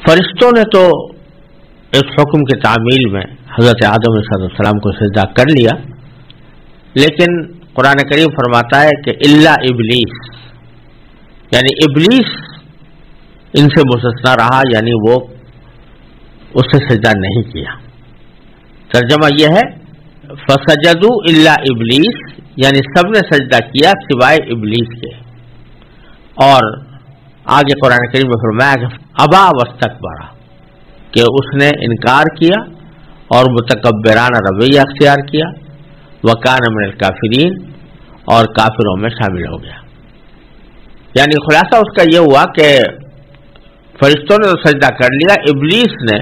فرشتوں نے تو اس حکم کی تعمیل میں حضرت آدم علیہ السلام کو سجدہ کر لیا، لیکن قرآن کریم فرماتا ہے کہ الا ابلیس، یعنی ابلیس ان سے مستثنا رہا، یعنی وہ اس سے سجدہ نہیں کیا۔ ترجمہ یہ ہے فسجدوا الا ابلیس، یعنی سب نے سجدہ کیا سوائے ابلیس کے۔ اور آگے قرآن کریم میں فرمایا کہ ابا واستکبر، کہ اس نے انکار کیا اور متکبرانہ رویہ اختیار کیا، وکان من الکافرین، اور کافروں میں شامل ہو گیا۔ یعنی خلاصہ اس کا یہ ہوا کہ فرشتوں نے تو سجدہ کر لیا، ابلیس نے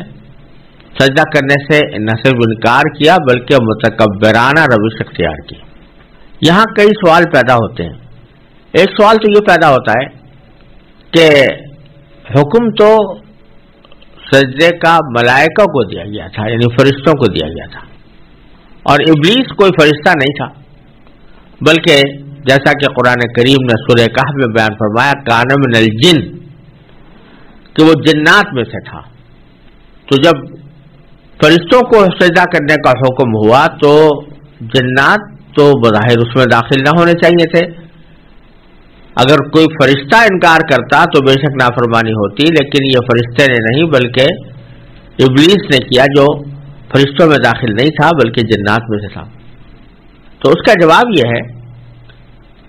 سجدہ کرنے سے نہ صرف انکار کیا بلکہ متکبرانہ روش اختیار کی۔ یہاں کئی سوال پیدا ہوتے ہیں۔ ایک سوال تو یہ پیدا ہوتا ہے کہ حکم تو سجدے کا ملائکہ کو دیا گیا تھا، یعنی فرشتوں کو دیا گیا تھا، اور ابلیس کوئی فرشتہ نہیں تھا، بلکہ جیسا کہ قرآن کریم نے سورہ کہف میں بیان فرمایا کان من الجن، کہ وہ جنات میں سے تھا۔ تو جب فرشتوں کو سجدہ کرنے کا حکم ہوا تو جنات تو بظاہر اس میں داخل نہ ہونے چاہیے تھے۔ اگر کوئی فرشتہ انکار کرتا تو بے شک نافرمانی ہوتی، لیکن یہ فرشتے نے نہیں بلکہ ابلیس نے کیا، جو فرشتوں میں داخل نہیں تھا بلکہ جنات میں سے تھا۔ تو اس کا جواب یہ ہے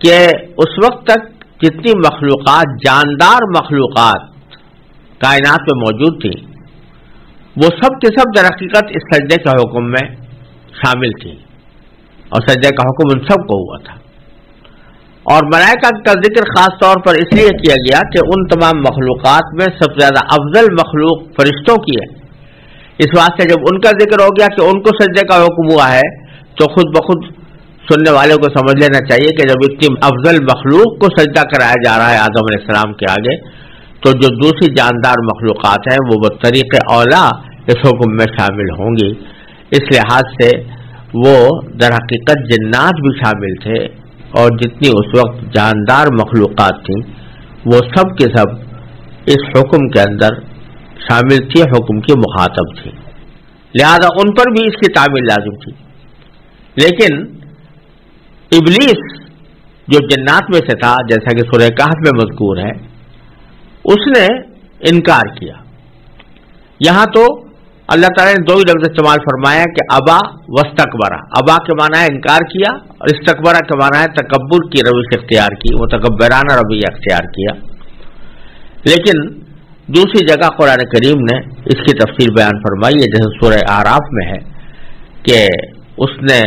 کہ اس وقت تک جتنی مخلوقات، جاندار مخلوقات کائنات میں موجود تھیں، وہ سب کے سب در حقیقت اس سجدے کے حکم میں شامل تھی، اور سجدے کا حکم ان سب کو ہوا تھا۔ اور ملائکہ کا ذکر خاص طور پر اس لیے کیا گیا کہ ان تمام مخلوقات میں سب سے زیادہ افضل مخلوق فرشتوں کی ہے۔ اس واسطے جب ان کا ذکر ہو گیا کہ ان کو سجدے کا حکم ہوا ہے تو خود بخود سننے والوں کو سمجھ لینا چاہیے کہ جب اتنی افضل مخلوق کو سجدہ کرایا جا رہا ہے آدم علیہ السلام کے آگے، تو جو دوسری جاندار مخلوقات ہیں وہ بطریق اولا اس حکم میں شامل ہوں گی۔ اس لحاظ سے وہ در حقیقت جنات بھی شامل تھے، اور جتنی اس وقت جاندار مخلوقات تھیں وہ سب کے سب اس حکم کے اندر شامل تھی، حکم کی مخاطب تھی، لہذا ان پر بھی اس کی تعمیل لازم تھی۔ لیکن ابلیس جو جنات میں سے تھا، جیسا کہ سورہ کہف میں مذکور ہے، اس نے انکار کیا۔ یہاں تو اللہ تعالیٰ نے دو ہی لفظ استعمال فرمایا کہ ابا واستکبرا۔ ابا کے معنی ہے انکار کیا، اور استکبرا کے معنی ہے تکبر کی روش اختیار کی، متکبرانہ رویہ اختیار کیا۔ لیکن دوسری جگہ قرآن کریم نے اس کی تفصیل بیان فرمائی ہے، جیسے سورہ اعراف میں ہے کہ اس نے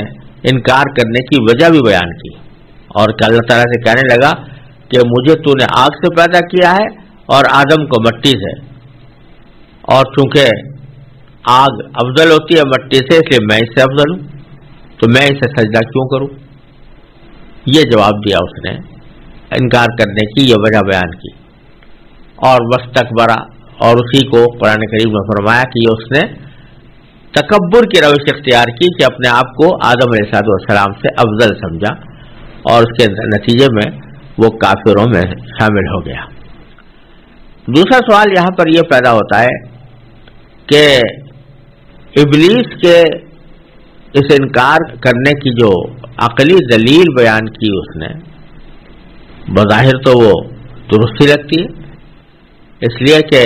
انکار کرنے کی وجہ بھی بیان کی، اور کہ اللہ تعالیٰ سے کہنے لگا کہ مجھے تو نے آگ سے پیدا کیا ہے اور آدم کو مٹی سے، اور چونکہ آگ افضل ہوتی ہے مٹی سے، اس لیے میں اس سے افضل ہوں، تو میں اسے سجدہ کیوں کروں؟ یہ جواب دیا اس نے، انکار کرنے کی یہ وجہ بیان کی۔ اور واستکبرا، اور اسی کو قرآن کریم میں فرمایا کہ اس نے تکبر کی روش اختیار کی، کہ اپنے آپ کو آدم علیہ السلام سے افضل سمجھا، اور اس کے نتیجے میں وہ کافروں میں شامل ہو گیا۔ دوسرا سوال یہاں پر یہ پیدا ہوتا ہے کہ ابلیس کے اس انکار کرنے کی جو عقلی دلیل بیان کی اس نے، بظاہر تو وہ درستی لگتی ہے، اس لیے کہ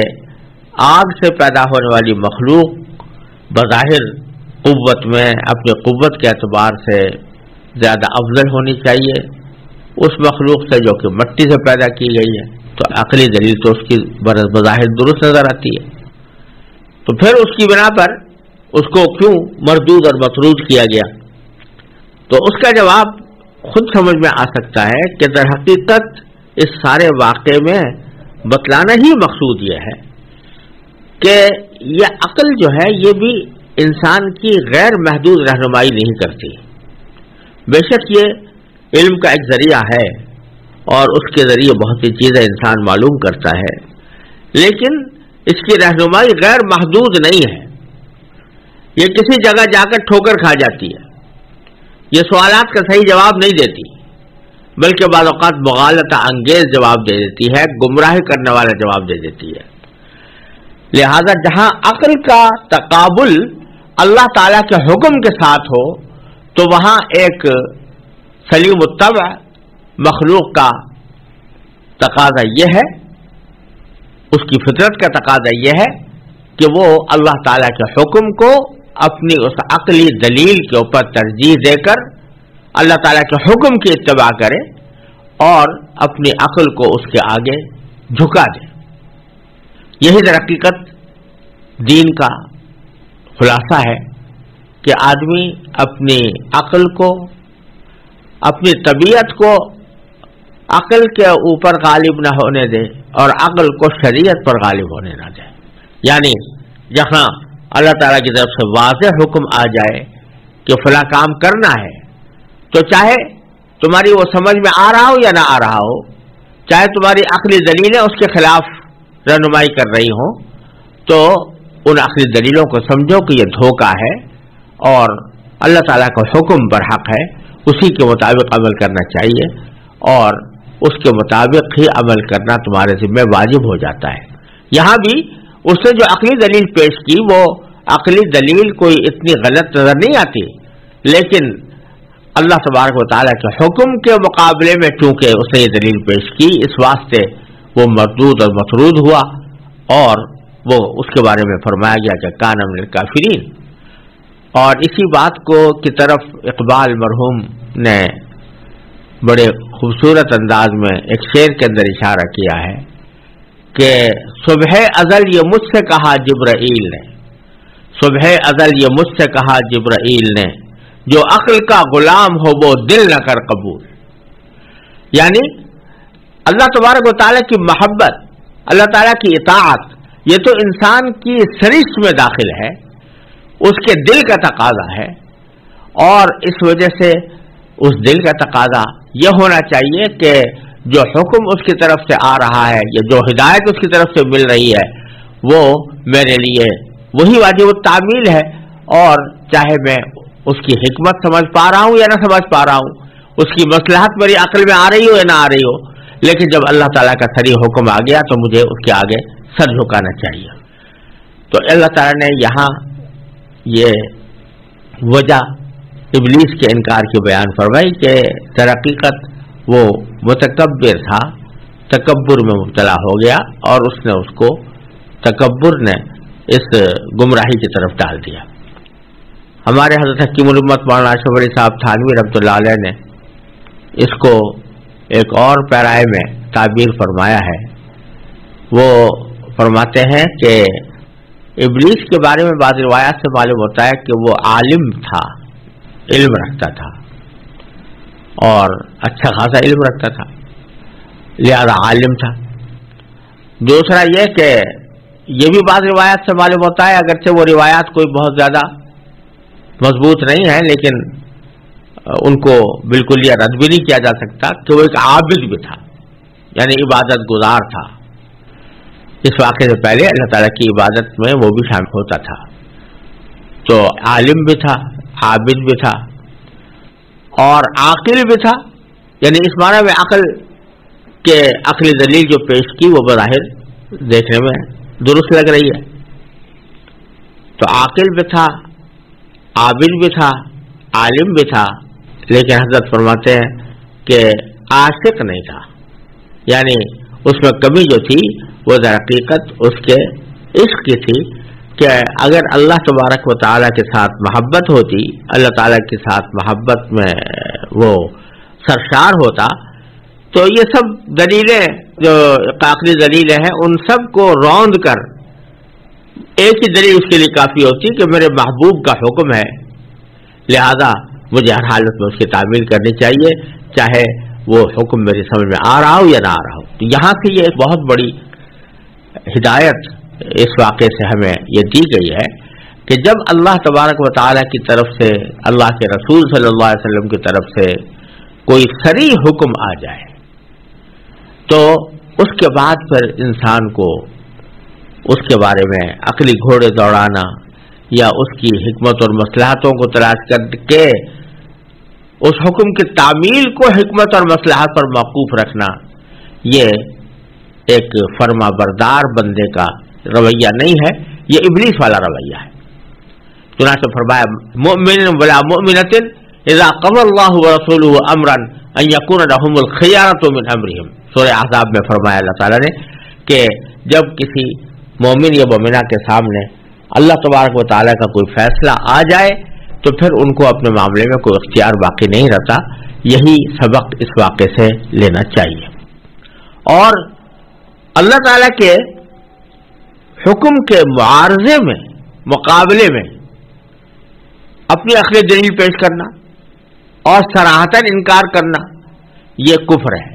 آگ سے پیدا ہونے والی مخلوق بظاہر قوت میں اپنی قوت کے اعتبار سے زیادہ افضل ہونی چاہیے اس مخلوق سے جو کہ مٹی سے پیدا کی گئی ہے، تو عقلی دلیل تو اس کی بظاہر درست نظر آتی ہے۔ تو پھر اس کی بنا پر اس کو کیوں مردود اور مطرود کیا گیا؟ تو اس کا جواب خود سمجھ میں آ سکتا ہے کہ در حقیقت اس سارے واقعے میں بتلانا ہی مقصود یہ ہے کہ یہ عقل جو ہے یہ بھی انسان کی غیر محدود رہنمائی نہیں کرتی۔ بے شک یہ علم کا ایک ذریعہ ہے اور اس کے ذریعے بہت سی چیزیں انسان معلوم کرتا ہے، لیکن اس کی رہنمائی غیر محدود نہیں ہے۔ یہ کسی جگہ جا کر ٹھوکر کھا جاتی ہے، یہ سوالات کا صحیح جواب نہیں دیتی، بلکہ بعض اوقات مغالطہ انگیز جواب دے دیتی ہے، گمراہ کرنے والا جواب دے دیتی ہے۔ لہذا جہاں عقل کا تقابل اللہ تعالیٰ کے حکم کے ساتھ ہو تو وہاں ایک سلیم الطبع مخلوق کا تقاضا یہ ہے، اس کی فطرت کا تقاضا یہ ہے کہ وہ اللہ تعالیٰ کے حکم کو اپنی اس عقلی دلیل کے اوپر ترجیح دے کر اللہ تعالیٰ کے حکم کی اتباع کرے اور اپنی عقل کو اس کے آگے جھکا دے۔ یہی در حقیقت دین کا خلاصہ ہے کہ آدمی اپنی عقل کو، اپنی طبیعت کو عقل کے اوپر غالب نہ ہونے دے اور عقل کو شریعت پر غالب ہونے نہ دے۔ یعنی جہاں اللہ تعالیٰ کی طرف سے واضح حکم آ جائے کہ فلاں کام کرنا ہے، تو چاہے تمہاری وہ سمجھ میں آ رہا ہو یا نہ آ رہا ہو، چاہے تمہاری عقلی دلیلیں اس کے خلاف رہنمائی کر رہی ہوں، تو ان عقلی دلیلوں کو سمجھو کہ یہ دھوکہ ہے اور اللہ تعالیٰ کا حکم برحق ہے، اسی کے مطابق عمل کرنا چاہیے اور اس کے مطابق ہی عمل کرنا تمہارے ذمہ واجب ہو جاتا ہے۔ یہاں بھی اس نے جو عقلی دلیل پیش کی وہ عقلی دلیل کوئی اتنی غلط نظر نہیں آتی، لیکن اللہ تبارک و تعالیٰ کے حکم کے مقابلے میں چونکہ اس نے یہ دلیل پیش کی، اس واسطے وہ مردود اور مطرود ہوا اور وہ اس کے بارے میں فرمایا گیا کہ کان من الکافرین۔ اور اسی بات کو کی طرف اقبال مرحوم نے بڑے خوبصورت انداز میں ایک شعر کے اندر اشارہ کیا ہے کہ صبح ازل یہ مجھ سے کہا جبرائیل نے، صبح ازل یہ مجھ سے کہا جبرائیل نے، جو عقل کا غلام ہو وہ دل نہ کر قبول۔ یعنی اللہ تبارک و تعالیٰ کی محبت، اللہ تعالیٰ کی اطاعت، یہ تو انسان کی سرشت میں داخل ہے، اس کے دل کا تقاضا ہے، اور اس وجہ سے اس دل کا تقاضا یہ ہونا چاہیے کہ جو حکم اس کی طرف سے آ رہا ہے یا جو ہدایت اس کی طرف سے مل رہی ہے وہ میرے لیے وہی واجب التعمیل ہے، اور چاہے میں اس کی حکمت سمجھ پا رہا ہوں یا نہ سمجھ پا رہا ہوں، اس کی مصلحت میری عقل میں آ رہی ہو یا نہ آ رہی ہو، لیکن جب اللہ تعالیٰ کا صریح حکم آ گیا تو مجھے اس کے آگے سر جھکانا چاہیے۔ تو اللہ تعالیٰ نے یہاں یہ وجہ ابلیس کے انکار کی بیان فرمائی کہ در حقیقت وہ متکبر تھا، تکبر میں مبتلا ہو گیا اور اس نے اس کو تکبر نے اس گمراہی کی طرف ڈال دیا۔ ہمارے حضرت حکیم الامت مولانا اشرف علی صاحب تھانوی رحمۃ اللہ علیہ نے اس کو ایک اور پیرائے میں تعبیر فرمایا ہے۔ وہ فرماتے ہیں کہ ابلیس کے بارے میں بعض روایات سے معلوم ہوتا ہے کہ وہ عالم تھا، علم رکھتا تھا اور اچھا خاصا علم رکھتا تھا، لہذا عالم تھا۔ دوسرا یہ کہ یہ بھی بعض روایات سے معلوم ہوتا ہے، اگرچہ وہ روایات کوئی بہت زیادہ مضبوط نہیں ہے لیکن ان کو بالکل یہ رد بھی نہیں کیا جا سکتا کہ وہ ایک عابد بھی تھا، یعنی عبادت گزار تھا۔ اس واقعے سے پہلے اللہ تعالیٰ کی عبادت میں وہ بھی شامل ہوتا تھا، تو عالم بھی تھا، عابد بھی تھا اور عاقل بھی تھا، یعنی اس معنی میں عقل کے عقلی دلیل جو پیش کی وہ بظاہر دیکھنے میں درست لگ رہی ہے۔ تو عاقل بھی تھا، عابد بھی تھا، عالم بھی تھا، لیکن حضرت فرماتے ہیں کہ عاشق نہیں تھا، یعنی اس میں کمی جو تھی وہ در حقیقت اس کے عشق کی تھی کہ اگر اللہ تبارک و تعالیٰ کے ساتھ محبت ہوتی، اللہ تعالیٰ کے ساتھ محبت میں وہ سرشار ہوتا تو یہ سب دلیلیں جو عقلی دلیلیں ہیں ان سب کو روند کر ایک ہی دلیل اس کے لیے کافی ہوتی کہ میرے محبوب کا حکم ہے، لہذا مجھے ہر حالت میں اس کی تعمیل کرنی چاہیے، چاہے وہ حکم میری سمجھ میں آ رہا ہو یا نہ آ رہا ہو۔ تو یہاں سے یہ ایک بہت بڑی ہدایت اس واقعے سے ہمیں یہ دی گئی ہے کہ جب اللہ تبارک و تعالیٰ کی طرف سے، اللہ کے رسول صلی اللہ علیہ وسلم کی طرف سے کوئی صریح حکم آ جائے تو اس کے بعد پھر انسان کو اس کے بارے میں عقلی گھوڑے دوڑانا یا اس کی حکمت اور مصلحتوں کو تلاش کر کے اس حکم کی تعمیل کو حکمت اور مصلحت پر موقوف رکھنا، یہ ایک فرما بردار بندے کا رویہ نہیں ہے، یہ ابلیس والا رویہ ہے۔ چنانچہ فرمایا مؤمن ولا مؤمنۃ اذا قضى الله ورسوله امرا ان يكون لهم الخيارة من امرهم، سورہ احزاب میں فرمایا اللہ تعالیٰ نے کہ جب کسی مومن یا مومنہ کے سامنے اللہ تبارک و تعالیٰ کا کوئی فیصلہ آ جائے تو پھر ان کو اپنے معاملے میں کوئی اختیار باقی نہیں رہتا۔ یہی سبق اس واقعے سے لینا چاہیے۔ اور اللہ تعالیٰ کے حکم کے معارضے میں، مقابلے میں اپنی عقلی دلیل پیش کرنا اور صراحتاً انکار کرنا یہ کفر ہے۔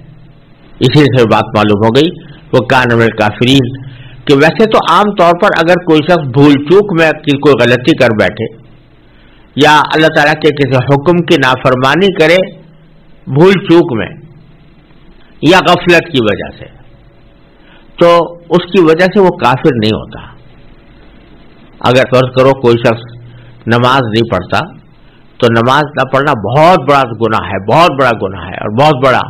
اسی سے بات معلوم ہو گئی وہ کان من الکافرین، کہ ویسے تو عام طور پر اگر کوئی شخص بھول چوک میں کوئی غلطی کر بیٹھے یا اللہ تعالیٰ کے کسی حکم کی نافرمانی کرے بھول چوک میں یا غفلت کی وجہ سے، تو اس کی وجہ سے وہ کافر نہیں ہوتا۔ اگر فرض کرو کوئی شخص نماز نہیں پڑھتا تو نماز نہ پڑھنا بہت بڑا گناہ ہے، بہت بڑا گناہ ہے، اور بہت بڑا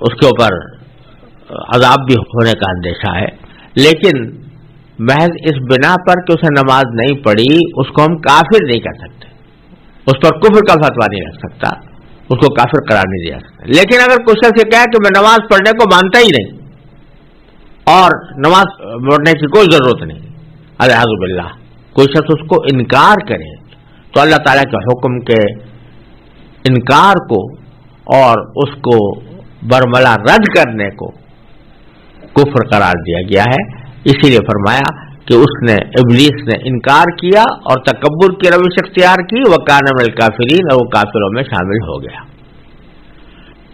اس کے اوپر عذاب بھی ہونے کا اندیشہ ہے، لیکن محض اس بنا پر کہ اسے نماز نہیں پڑھی اس کو ہم کافر نہیں کر سکتے، اس پر کفر کا فتویٰ نہیں رکھ سکتا، اس کو کافر قرار نہیں دیا سکتا۔ لیکن اگر کوئی شخص یہ کہے کہ میں نماز پڑھنے کو مانتا ہی نہیں اور نماز پڑھنے کی کوئی ضرورت نہیں، اعوذ باللہ، کوئی شخص اس کو انکار کرے تو اللہ تعالیٰ کے حکم کے انکار کو اور اس کو برملا رد کرنے کو کفر قرار دیا گیا ہے۔ اسی لیے فرمایا کہ ابلیس نے انکار کیا اور تکبر کی روش اختیار کی، وَكَانَ مِنَ الْكَافِرِينَ، اور وہ کافروں میں شامل ہو گیا۔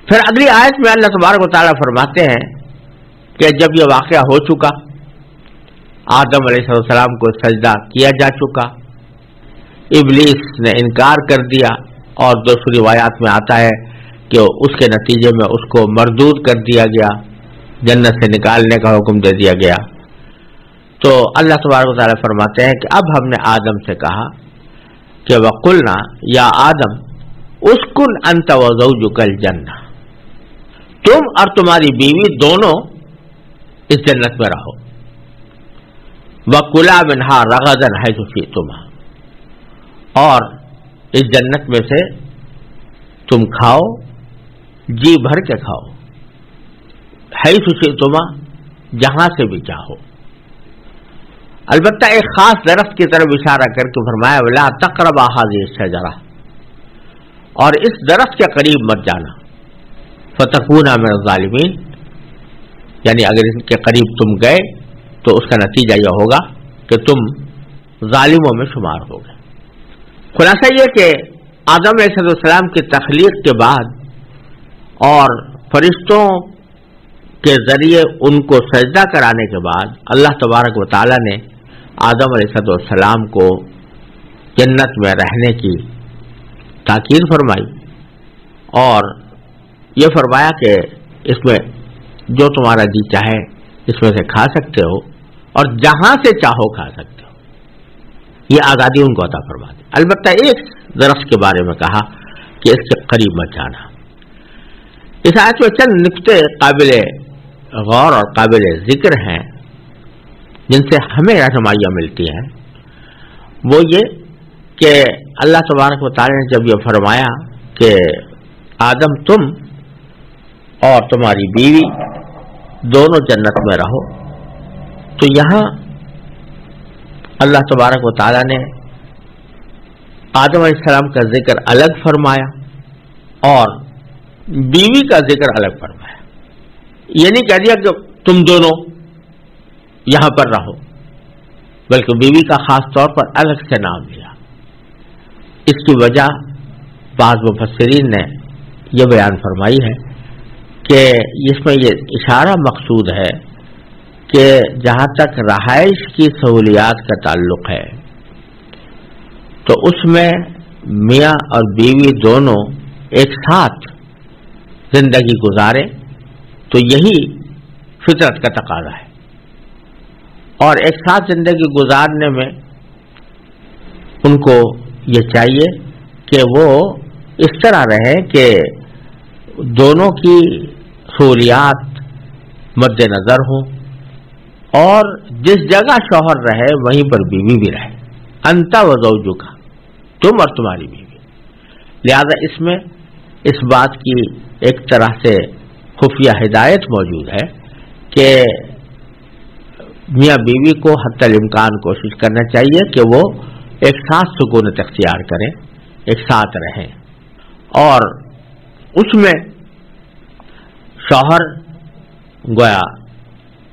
پھر اگلی آیت میں اللہ تبارک و تعالیٰ فرماتے ہیں کہ جب یہ واقعہ ہو چکا، آدم علیہ السلام کو سجدہ کیا جا چکا، ابلیس نے انکار کر دیا، اور دوسری روایات میں آتا ہے کہ اس کے نتیجے میں اس کو مردود کر دیا گیا، جنت سے نکالنے کا حکم دے دیا گیا۔ تو اللہ تبارک و تعالیٰ فرماتے ہیں کہ اب ہم نے آدم سے کہا کہ وَقُلْنَا یا آدم اسکن انت وزوجک الجنہ، تم اور تمہاری بیوی دونوں اس جنت میں رہو، وَكُلَا مِنْهَا رَغَدًا حَيْثُ شِئْتُمَا، اور اس جنت میں سے تم کھاؤ، جی بھر کے کھاؤ، حَيْثُ شِئْتُمَا، جہاں سے بھی چاہو۔ البتہ ایک خاص درخت کی طرف اشارہ کر کے فرمایا وَلَا تَقْرَبَا هَٰذِهِ الشَّجَرَةَ، اور اس درخت کے قریب مت جانا، فَتَكُونَا مِنَ الظَّالِمِينَ، یعنی اگر اس کے قریب تم گئے تو اس کا نتیجہ یہ ہوگا کہ تم ظالموں میں شمار ہو گئے۔ خلاصہ یہ کہ آدم علیہ السلام کی تخلیق کے بعد اور فرشتوں کے ذریعے ان کو سجدہ کرانے کے بعد اللہ تبارک و تعالیٰ نے آدم علیہ السلام کو جنت میں رہنے کی تاکید فرمائی اور یہ فرمایا کہ اس میں جو تمہارا جی چاہے اس میں سے کھا سکتے ہو اور جہاں سے چاہو کھا سکتے ہو، یہ آزادی ان کو عطا فرما دی۔ البتہ ایک درخت کے بارے میں کہا کہ اس کے قریب مت جانا۔ اس آیت میں چند نکتے قابل غور اور قابل ذکر ہیں جن سے ہمیں رہنمائیاں ملتی ہیں، وہ یہ کہ اللہ تبارک و تعالی نے جب یہ فرمایا کہ آدم تم اور تمہاری بیوی دونوں جنت میں رہو، تو یہاں اللہ تبارک و تعالی نے آدم علیہ السلام کا ذکر الگ فرمایا اور بیوی کا ذکر الگ فرمایا۔ یہ نہیں کہہ دیا کہ تم دونوں یہاں پر رہو، بلکہ بیوی کا خاص طور پر الگ سے نام لیا۔ اس کی وجہ بعض مفسرین نے یہ بیان فرمائی ہے کہ اس میں یہ اشارہ مقصود ہے کہ جہاں تک رہائش کی سہولیات کا تعلق ہے تو اس میں میاں اور بیوی دونوں ایک ساتھ زندگی گزارے تو یہی فطرت کا تقاضا ہے، اور ایک ساتھ زندگی گزارنے میں ان کو یہ چاہیے کہ وہ اس طرح رہے کہ دونوں کی سہولیات مد نظر ہوں اور جس جگہ شوہر رہے وہیں پر بیوی بھی رہے، انت و زوجک، تم اور تمہاری بیوی. لہذا اس میں اس بات کی ایک طرح سے خفیہ ہدایت موجود ہے کہ میاں بیوی کو حتی الامکان کوشش کرنا چاہیے کہ وہ ایک ساتھ سکونت اختیار کریں، ایک ساتھ رہیں. اور اس میں شوہر گویا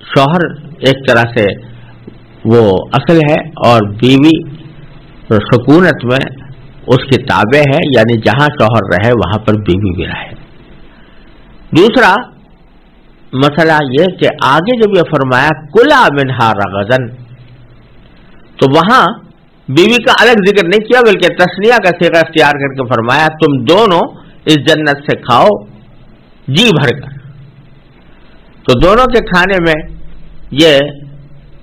شوہر ایک طرح سے وہ اصل ہے اور بیوی سکونت میں اس کی تابع ہے، یعنی جہاں شوہر رہے وہاں پر بیوی بھی رہے. دوسرا مسئلہ یہ کہ آگے جب یہ فرمایا کلا منہا رغدن، تو وہاں بیوی کا الگ ذکر نہیں کیا بلکہ تثنیہ کا صیغہ اختیار کر کے فرمایا تم دونوں اس جنت سے کھاؤ جی بھر کر. تو دونوں کے کھانے میں یہ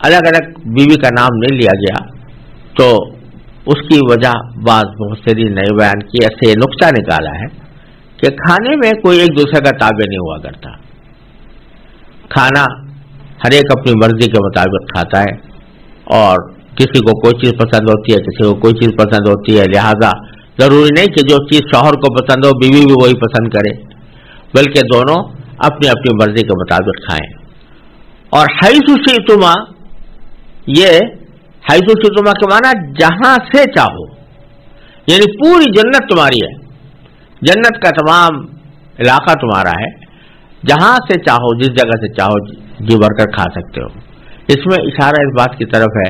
الگ الگ بیوی کا نام نہیں لیا گیا، تو اس کی وجہ بعض مفسرین نے بیان کی، ایسے یہ نقطہ نکالا ہے کہ کھانے میں کوئی ایک دوسرے کا تابع نہیں ہوا کرتا. کھانا ہر ایک اپنی مرضی کے مطابق کھاتا ہے، اور کسی کو کوئی چیز پسند ہوتی ہے، کسی کو کوئی چیز پسند ہوتی ہے. لہذا ضروری نہیں کہ جو چیز شوہر کو پسند ہو بیوی بھی وہی پسند کرے، بلکہ دونوں اپنی اپنی مرضی کے مطابق کھائیں. اور حیث شئتما، یہ حیث شئتما کے معنی جہاں سے چاہو، یعنی پوری جنت تمہاری ہے، جنت کا تمام علاقہ تمہارا ہے، جہاں سے چاہو جس جگہ سے چاہو جی بھر کر کھا سکتے ہو. اس میں اشارہ اس بات کی طرف ہے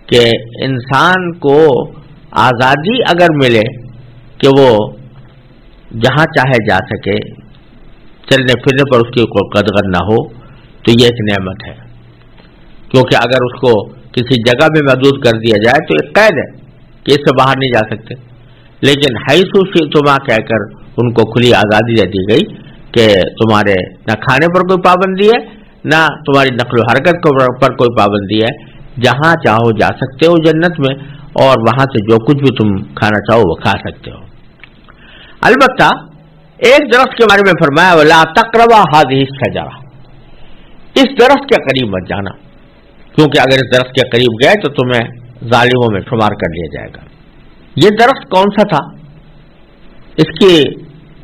کہ انسان کو آزادی اگر ملے کہ وہ جہاں چاہے جا سکے، چلنے پھرنے پر اس کی کوئی قدر نہ ہو، تو یہ ایک نعمت ہے. کیونکہ اگر اس کو کسی جگہ میں محدود کر دیا جائے تو ایک قید ہے کہ اس سے باہر نہیں جا سکتے. لیکن حیث شئتما کہہ کر ان کو کھلی آزادی دے دی گئی کہ تمہارے نہ کھانے پر کوئی پابندی ہے، نہ تمہاری نقل و حرکت پر کوئی پابندی ہے، جہاں چاہو جا سکتے ہو جنت میں، اور وہاں سے جو کچھ بھی تم کھانا چاہو وہ کھا سکتے ہو. البتہ ایک درخت کے بارے میں فرمایا وَلَا تَقْرَبَا هَٰذِهِ الشَّجَرَةَ، اس درخت کے قریب مت جانا، کیونکہ اگر اس درخت کے قریب گئے تو تمہیں ظالموں میں شمار کر لیا جائے گا. یہ درخت کون سا تھا اس کی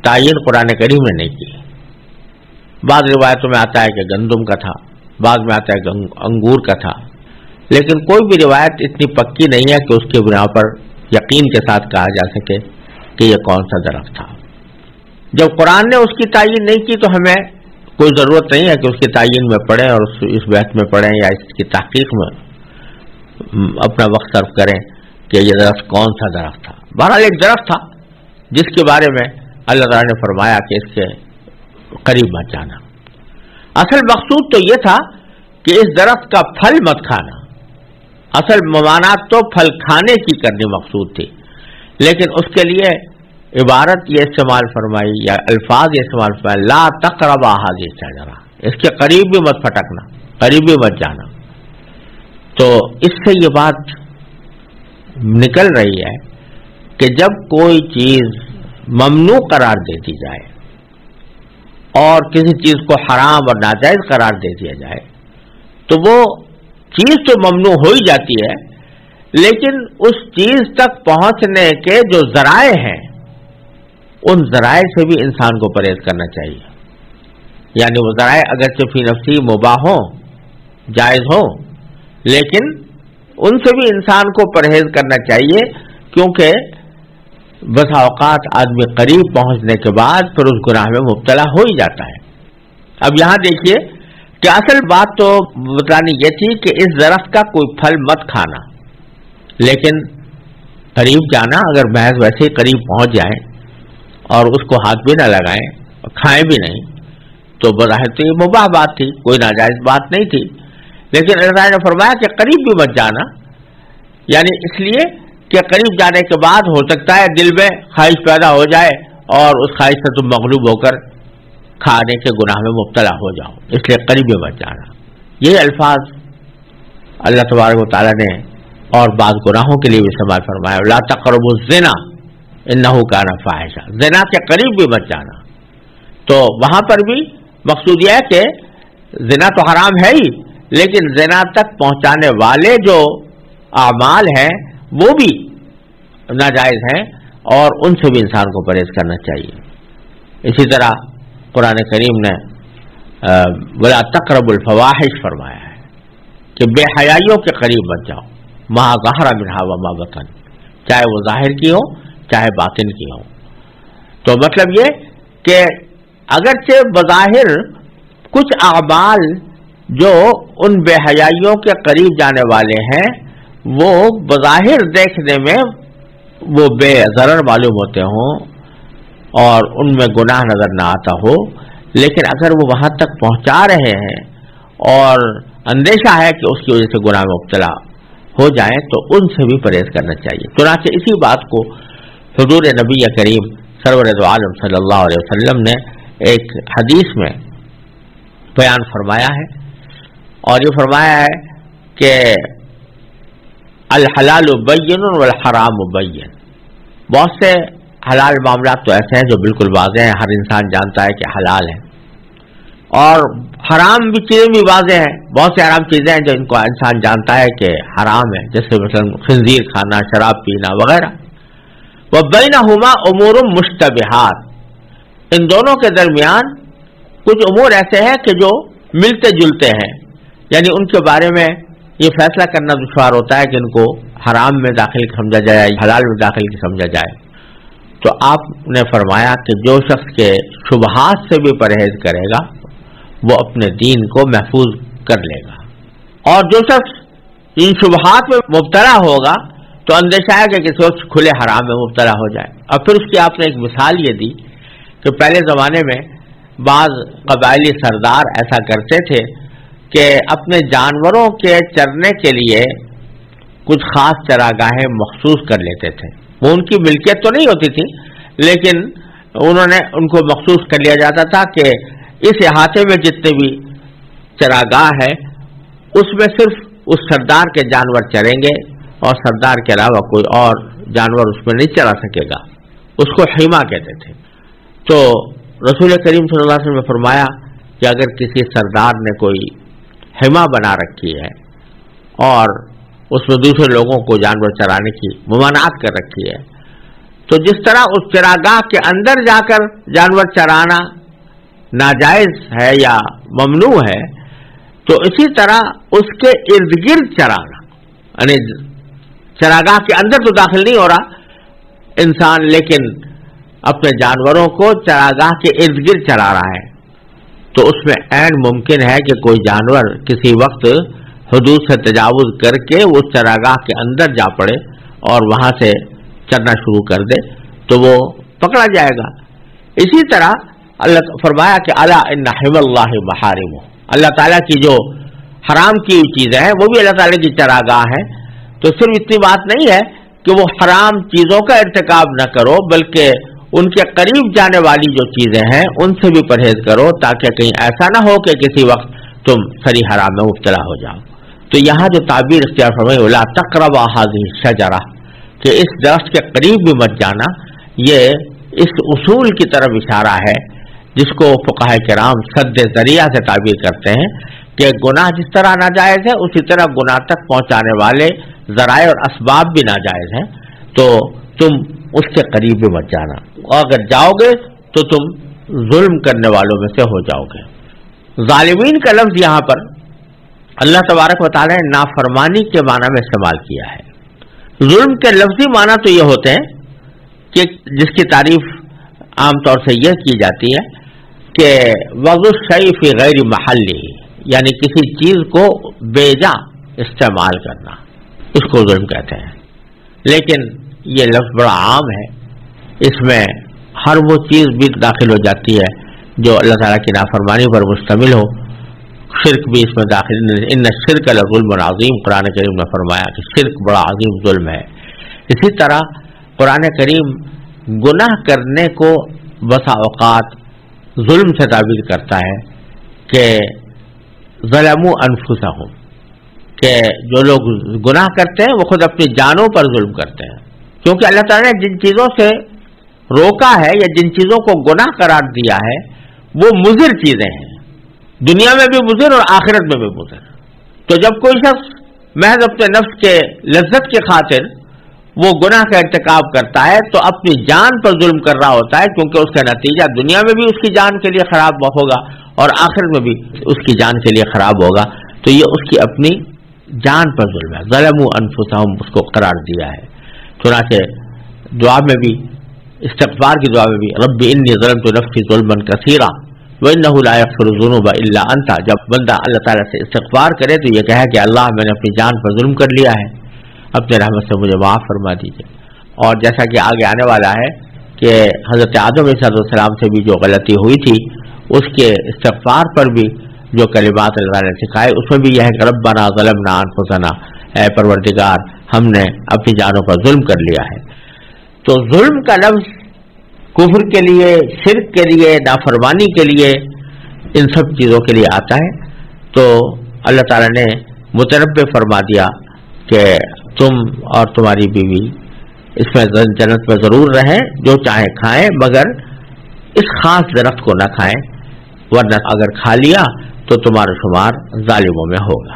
تعین قرآن کریم نے نہیں کی. بعض روایتوں میں آتا ہے کہ گندم کا تھا، بعض میں آتا ہے کہ انگور کا تھا، لیکن کوئی بھی روایت اتنی پکی نہیں ہے کہ اس کے بنا پر یقین کے ساتھ کہا جا سکے کہ یہ کون سا درخت تھا. جب قرآن نے اس کی تعین نہیں کی تو ہمیں کوئی ضرورت نہیں ہے کہ اس کی تعین میں پڑھیں اور اس بحث میں پڑھیں یا اس کی تحقیق میں اپنا وقت صرف کریں کہ یہ درخت کون سا درخت تھا. بہرحال ایک درخت تھا جس کے بارے میں اللہ تعالیٰ نے فرمایا کہ اس کے قریب مت جانا. اصل مقصود تو یہ تھا کہ اس درخت کا پھل مت کھانا. اصل ممانعت تو پھل کھانے کی کرنی مقصود تھی، لیکن اس کے لیے عبارت یہ استعمال فرمائی یا الفاظ یہ استعمال فرمائی لا تقربا هذه الشجرة، اس کے قریب بھی مت پھٹکنا، قریب بھی مت جانا. تو اس سے یہ بات نکل رہی ہے کہ جب کوئی چیز ممنوع قرار دے دی جائے اور کسی چیز کو حرام اور ناجائز قرار دے دیا جائے تو وہ چیز تو ممنوع ہو ہی جاتی ہے، لیکن اس چیز تک پہنچنے کے جو ذرائع ہیں ان ذرائع سے بھی انسان کو پرہیز کرنا چاہیے. یعنی وہ ذرائع اگرچہ فی نفسی مباح ہوں، جائز ہوں، لیکن ان سے بھی انسان کو پرہیز کرنا چاہیے، کیونکہ بسا اوقات آدمی قریب پہنچنے کے بعد پھر اس گناہ میں مبتلا ہو ہی جاتا ہے. اب یہاں دیکھیے کہ اصل بات تو بتانی یہ تھی کہ اس درخت کا کوئی پھل مت کھانا، لیکن قریب جانا، اگر محض ویسے ہی قریب پہنچ جائیں اور اس کو ہاتھ بھی نہ لگائیں اور کھائیں بھی نہیں تو بظاہر تو یہ مباح بات تھی، کوئی ناجائز بات نہیں تھی. لیکن اللہ نے فرمایا کہ قریب بھی مت جانا، یعنی اس لیے کہ قریب جانے کے بعد ہو سکتا ہے دل میں خواہش پیدا ہو جائے اور اس خواہش سے تم مغلوب ہو کر کھانے کے گناہ میں مبتلا ہو جاؤ، اس لیے قریب بھی مت جانا. یہ الفاظ اللہ تبارک و تعالیٰ نے اور بعض گناہوں کے لیے بھی استعمال فرمایا لا تقربوا الزنا انہ کان فاحشہ، زنا کے قریب بھی مت جانا. تو وہاں پر بھی مقصود یہ ہے کہ زنا تو حرام ہے ہی، لیکن زنا تک پہنچانے والے جو اعمال ہیں وہ بھی ناجائز ہیں اور ان سے بھی انسان کو پرہیز کرنا چاہیے۔ اسی طرح قرآن کریم نے ولا تقربوا الفواحش فرمایا ہے کہ بے حیائیوں کے قریب مت جاؤ، ما ظہر منہا وما بطن، چاہے وہ ظاہر کی ہو چاہے باطن کی ہو۔ تو مطلب یہ کہ اگرچہ بظاہر کچھ اعمال جو ان بے حیائیوں کے قریب جانے والے ہیں وہ بظاہر دیکھنے میں وہ بے ضرر معلوم ہوتے ہوں اور ان میں گناہ نظر نہ آتا ہو، لیکن اگر وہ وہاں تک پہنچا رہے ہیں اور اندیشہ ہے کہ اس کی وجہ سے گناہ میں مبتلا ہو جائیں تو ان سے بھی پرہیز کرنا چاہیے۔ چنانچہ اسی بات کو حضور نبی کریم سرور دو عالم صلی اللہ علیہ وسلم نے ایک حدیث میں بیان فرمایا ہے، اور یہ فرمایا ہے کہ الحلال بین والحرام بین، بہت سے حلال معاملات تو ایسے ہیں جو بالکل واضح ہیں، ہر انسان جانتا ہے کہ حلال ہے، اور حرام بھی چیزیں بھی واضح ہیں، بہت سے حرام چیزیں ہیں جو ان کو انسان جانتا ہے کہ حرام ہے، جیسے مثلا خنزیر کھانا، شراب پینا وغیرہ۔ وبینہما امور مشتبہات، ان دونوں کے درمیان کچھ امور ایسے ہیں کہ جو ملتے جلتے ہیں، یعنی ان کے بارے میں یہ فیصلہ کرنا دشوار ہوتا ہے کہ ان کو حرام میں داخل سمجھا جائے حلال میں داخل سمجھا جائے۔ تو آپ نے فرمایا کہ جو شخص کے شبہات سے بھی پرہیز کرے گا وہ اپنے دین کو محفوظ کر لے گا، اور جو شخص ان شبہات میں مبتلا ہوگا تو اندیشہ ہے کہ کسی وقت کھلے حرام میں مبتلا ہو جائے۔ اور پھر اس کی آپ نے ایک مثال یہ دی کہ پہلے زمانے میں بعض قبائلی سردار ایسا کرتے تھے کہ اپنے جانوروں کے چرنے کے لیے کچھ خاص چراگاہیں مخصوص کر لیتے تھے، وہ ان کی ملکیت تو نہیں ہوتی تھی لیکن انہوں نے ان کو مخصوص کر لیا جاتا تھا کہ اس احاطے میں جتنے بھی چراگاہ ہے اس میں صرف اس سردار کے جانور چریں گے اور سردار کے علاوہ کوئی اور جانور اس میں نہیں چرا سکے گا، اس کو حیمہ کہتے تھے۔ تو رسول کریم صلی اللہ علیہ وسلم نے فرمایا کہ اگر کسی سردار نے کوئی حیمہ بنا رکھی ہے اور اس میں دوسرے لوگوں کو جانور چرانے کی ممانعت کر رکھی ہے، تو جس طرح اس چراگاہ کے اندر جا کر جانور چرانا ناجائز ہے یا ممنوع ہے، تو اسی طرح اس کے ارد گرد چرانا، یعنی چراگاہ کے اندر تو داخل نہیں ہو رہا انسان لیکن اپنے جانوروں کو چراگاہ کے ارد گرد چرا رہا ہے، تو اس میں عین ممکن ہے کہ کوئی جانور کسی وقت حدود سے تجاوز کر کے وہ چراگاہ کے اندر جا پڑے اور وہاں سے چرنا شروع کر دے تو وہ پکڑا جائے گا۔ اسی طرح اللہ فرمایا کہ الا ان حرم اللہ محارمہ، اللہ تعالیٰ کی جو حرام کی چیزیں ہیں وہ بھی اللہ تعالیٰ کی چراگاہ ہے، تو صرف اتنی بات نہیں ہے کہ وہ حرام چیزوں کا ارتکاب نہ کرو بلکہ ان کے قریب جانے والی جو چیزیں ہیں ان سے بھی پرہیز کرو تاکہ کہیں ایسا نہ ہو کہ کسی وقت تم سری حرام میں مبتلا ہو جاؤ۔ تو یہاں جو تعبیر اختیار فرمائی ولا تقربا هذه الشجرہ، کہ اس درخت کے قریب بھی مت جانا، یہ اس اصول کی طرف اشارہ ہے جس کو فقہاء کرام سد ذریعہ سے تعبیر کرتے ہیں کہ گناہ جس طرح ناجائز ہے اسی طرح گناہ تک پہنچانے والے ذرائع اور اسباب بھی ناجائز ہیں، تو تم اس کے قریب بھی مت جانا، اور اگر جاؤ گے تو تم ظلم کرنے والوں میں سے ہو جاؤ گے۔ ظالمین کا لفظ یہاں پر اللہ تبارک و تعالی نے نافرمانی کے معنی میں استعمال کیا ہے۔ ظلم کے لفظی معنی تو یہ ہوتے ہیں کہ جس کی تعریف عام طور سے یہ کی جاتی ہے کہ وضع الشیء فی غیر محلہ، یعنی کسی چیز کو بے جا استعمال کرنا، اس کو ظلم کہتے ہیں۔ لیکن یہ لفظ بڑا عام ہے، اس میں ہر وہ چیز بھی داخل ہو جاتی ہے جو اللہ تعالیٰ کی نافرمانی پر مشتمل ہو، شرک بھی اس میں داخل، ان الشرک لظلم عظیم، قرآن کریم نے فرمایا کہ شرک بڑا عظیم ظلم ہے۔ اسی طرح قرآن کریم گناہ کرنے کو بسا اوقات ظلم سے تعبیر کرتا ہے کہ ظلموا انفسہم، کہ جو لوگ گناہ کرتے ہیں وہ خود اپنی جانوں پر ظلم کرتے ہیں، کیونکہ اللہ تعالیٰ نے جن چیزوں سے روکا ہے یا جن چیزوں کو گناہ قرار دیا ہے وہ مضر چیزیں ہیں، دنیا میں بھی مضر اور آخرت میں بھی مضر۔ تو جب کوئی شخص محض اپنے نفس کے لذت کی خاطر وہ گناہ کا ارتکاب کرتا ہے تو اپنی جان پر ظلم کر رہا ہوتا ہے، کیونکہ اس کا نتیجہ دنیا میں بھی اس کی جان کے لیے خراب ہوگا اور آخرت میں بھی اس کی جان کے لیے خراب ہوگا. تو یہ اس کی اپنی جان پر ظلم ہے. ظلموا انفسہم اس کو قرار دیا ہے. چنانچہ دعا میں بھی، استغفار کی دعا میں بھی، رب انی ظلمت نفسی ظلما کثیرا وانہ لا یغفر الذنوب الا انت، جب بندہ اللہ تعالیٰ سے استغفار کرے تو یہ کہے کہ اللہ میں نے اپنی جان پر ظلم کر لیا ہے، اپنے رحمت سے مجھے معاف فرما دیجیے. اور جیسا کہ آگے آنے والا ہے کہ حضرت آدم علیہ السلام سے بھی جو غلطی ہوئی تھی اس کے استغفار پر بھی جو کلمات اللہ نے سکھائے اس میں بھی یہ ہے کہ ربنا ظلمنا انفسنا، اے پروردگار ہم نے اپنی جانوں پر ظلم کر لیا ہے. تو ظلم کا لفظ کفر کے لیے، شرک کے لیے، نافرمانی کے لیے، ان سب چیزوں کے لیے آتا ہے. تو اللہ تعالیٰ نے متنبع فرما دیا کہ تم اور تمہاری بیوی اس میں جنت میں ضرور رہیں، جو چاہے کھائیں مگر اس خاص درخت کو نہ کھائیں، ورنہ اگر کھا لیا تو تمہارا شمار ظالموں میں ہوگا.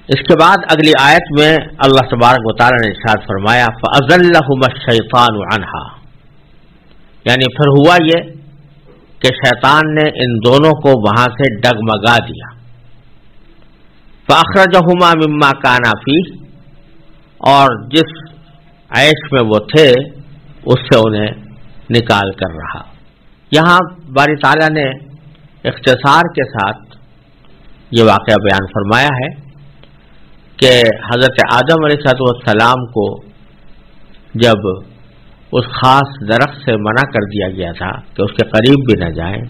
اس کے بعد اگلی آیت میں اللہ تبارک و تعالیٰ نے ارشاد فرمایا فَأَزَلَّهُمَا الشَّيْطَانُ عَنْهَا، یعنی پھر ہوا یہ کہ شیطان نے ان دونوں کو وہاں سے ڈگمگا دیا. فَأَخْرَجَهُمَا مِمَّا كَانَا فِيهِ، اور جس عیش میں وہ تھے اس سے انہیں نکال کر رہا. یہاں باری تعالیٰ نے اختصار کے ساتھ یہ واقعہ بیان فرمایا ہے کہ حضرت آدم علیہ السلام کو جب اس خاص درخت سے منع کر دیا گیا تھا کہ اس کے قریب بھی نہ جائیں،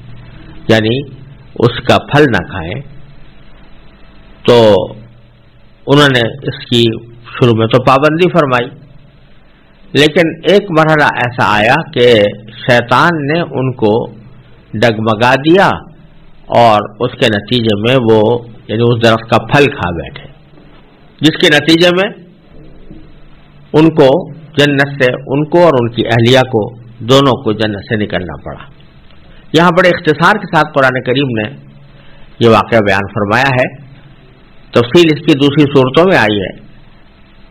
یعنی اس کا پھل نہ کھائیں، تو انہوں نے اس کی شروع میں تو پابندی فرمائی، لیکن ایک مرحلہ ایسا آیا کہ شیطان نے ان کو ڈگمگا دیا اور اس کے نتیجے میں وہ یعنی اس درخت کا پھل کھا بیٹھے، جس کے نتیجے میں ان کو جنت سے، ان کو اور ان کی اہلیہ کو، دونوں کو جنت سے نکلنا پڑا. یہاں بڑے اختصار کے ساتھ قرآن کریم نے یہ واقعہ بیان فرمایا ہے. تفصیل اس کی دوسری صورتوں میں آئی ہے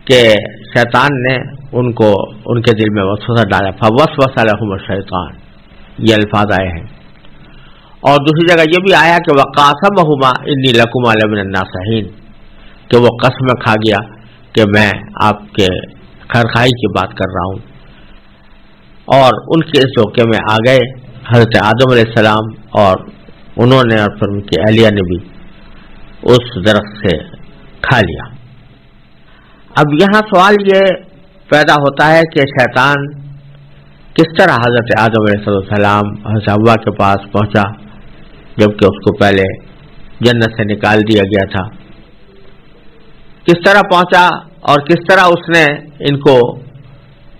کہ شیطان نے ان کو ان کے دل میں وسوسہ ڈالا، فوسوس لهم الشیطان، یہ الفاظ آئے ہیں. اور دوسری جگہ یہ بھی آیا کہ وقاسمہما انی لکما لمن الناصحین، کہ وہ قسم کھا گیا کہ میں آپ کے خیرخواہی کی بات کر رہا ہوں. اور ان کے اس دھوکے میں آ گئے حضرت آدم علیہ السلام، اور انہوں نے اور پھر ان کی اہلیہ نے بھی اس درخت سے کھا لیا. اب یہاں سوال یہ پیدا ہوتا ہے کہ شیطان کس طرح حضرت آدم علیہ السلام حضرت حوا کے پاس پہنچا جبکہ اس کو پہلے جنت سے نکال دیا گیا تھا. کس طرح پہنچا اور کس طرح اس نے ان کو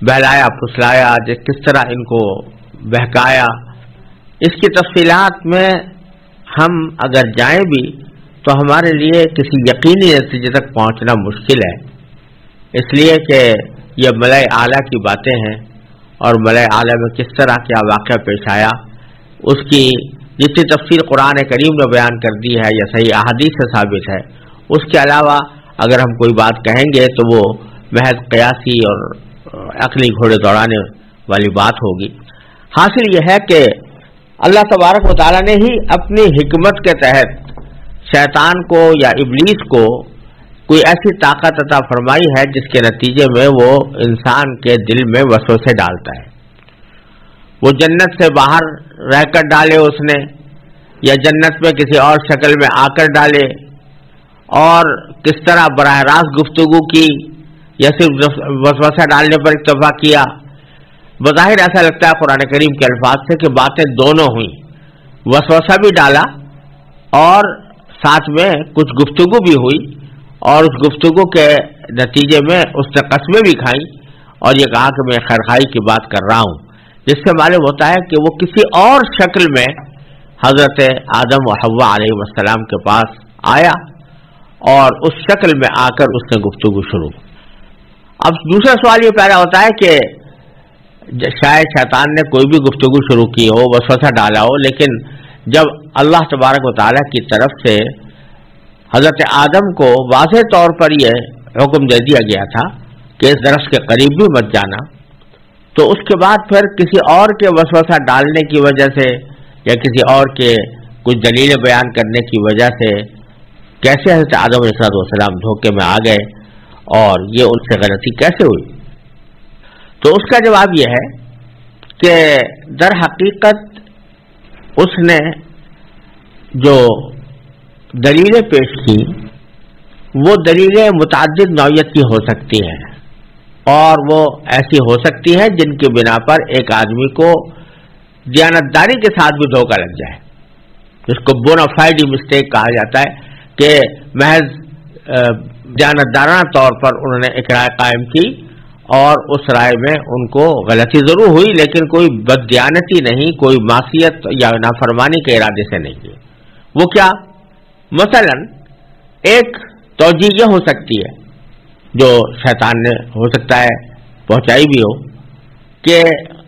بہلایا پھسلایا، کس طرح ان کو بہکایا، اس کی تفصیلات میں ہم اگر جائیں بھی تو ہمارے لیے کسی یقینی نتیجے تک پہنچنا مشکل ہے، اس لیے کہ یہ ملائے اعلیٰ کی باتیں ہیں، اور ملائے اعلیٰ میں کس طرح کیا واقعہ پیش آیا اس کی جتنی تفصیل قرآن کریم نے بیان کر دی ہے یا صحیح احادیث سے ثابت ہے، اس کے علاوہ اگر ہم کوئی بات کہیں گے تو وہ محض قیاسی اور عقلی گھوڑے دوڑانے والی بات ہوگی. حاصل یہ ہے کہ اللہ تبارک و تعالیٰ نے ہی اپنی حکمت کے تحت شیطان کو یا ابلیس کو کوئی ایسی طاقت عطا فرمائی ہے جس کے نتیجے میں وہ انسان کے دل میں وسوسے ڈالتا ہے. وہ جنت سے باہر رہ کر ڈالے اس نے، یا جنت میں کسی اور شکل میں آ کر ڈالے، اور کس طرح براہ راست گفتگو کی یا صرف وسوسہ ڈالنے پر اکتفا کیا. بظاہر ایسا لگتا ہے قرآن کریم کے الفاظ سے کہ باتیں دونوں ہوئیں، وسوسہ بھی ڈالا اور ساتھ میں کچھ گفتگو بھی ہوئی، اور اس گفتگو کے نتیجے میں اس نے قسمیں بھی کھائیں اور یہ کہا کہ میں خیرخواہی کی بات کر رہا ہوں، جس سے معلوم ہوتا ہے کہ وہ کسی اور شکل میں حضرت آدم و حوا علیہ السلام کے پاس آیا اور اس شکل میں آ کر اس نے گفتگو شروع. اب دوسرا سوال یہ پیدا ہوتا ہے کہ شاید شیطان نے کوئی بھی گفتگو شروع کی ہو، وسوسہ ڈالا ہو، لیکن جب اللہ تبارک و تعالیٰ کی طرف سے حضرت آدم کو واضح طور پر یہ حکم دے دیا گیا تھا کہ اس درخت کے قریب بھی مت جانا، تو اس کے بعد پھر کسی اور کے وسوسہ ڈالنے کی وجہ سے یا کسی اور کے کچھ دلیلیں بیان کرنے کی وجہ سے کیسے حضرت آدم علیہ السلام دھوکے میں آ گئے اور یہ ان سے غلطی کیسے ہوئی؟ تو اس کا جواب یہ ہے کہ در حقیقت اس نے جو دلیلیں پیش کی وہ دلیلیں متعدد نوعیت کی ہو سکتی ہیں، اور وہ ایسی ہو سکتی ہیں جن کی بنا پر ایک آدمی کو دیانتداری کے ساتھ بھی دھوکہ لگ جائے، جس کو بونافائیڈ مسٹیک کہا جاتا ہے کہ محض دیانتدارانہ طور پر انہوں نے ایک رائے قائم کی اور اس رائے میں ان کو غلطی ضرور ہوئی لیکن کوئی بددیانتی نہیں، کوئی معصیت یا نافرمانی کے ارادے سے نہیں کی۔ وہ کیا؟ مثلا ایک توجیہ یہ ہو سکتی ہے جو شیطان نے ہو سکتا ہے پہنچائی بھی ہو کہ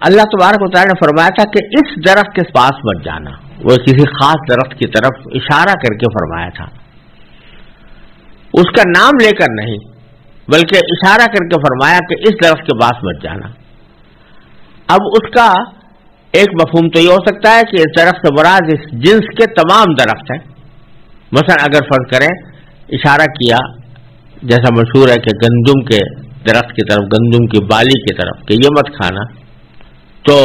اللہ تبارک و تعالیٰ نے فرمایا تھا کہ اس درخت کے پاس مت جانا، وہ کسی خاص درخت کی طرف اشارہ کر کے فرمایا تھا، اس کا نام لے کر نہیں بلکہ اشارہ کر کے فرمایا کہ اس درخت کے پاس مت جانا۔ اب اس کا ایک مفہوم تو یہ ہو سکتا ہے کہ اس درخت سے مراد اس جنس کے تمام درخت ہیں، مثلا اگر فرض کریں اشارہ کیا جیسا مشہور ہے کہ گندم کے درخت کی طرف، گندم کی بالی کی طرف کہ یہ مت کھانا، تو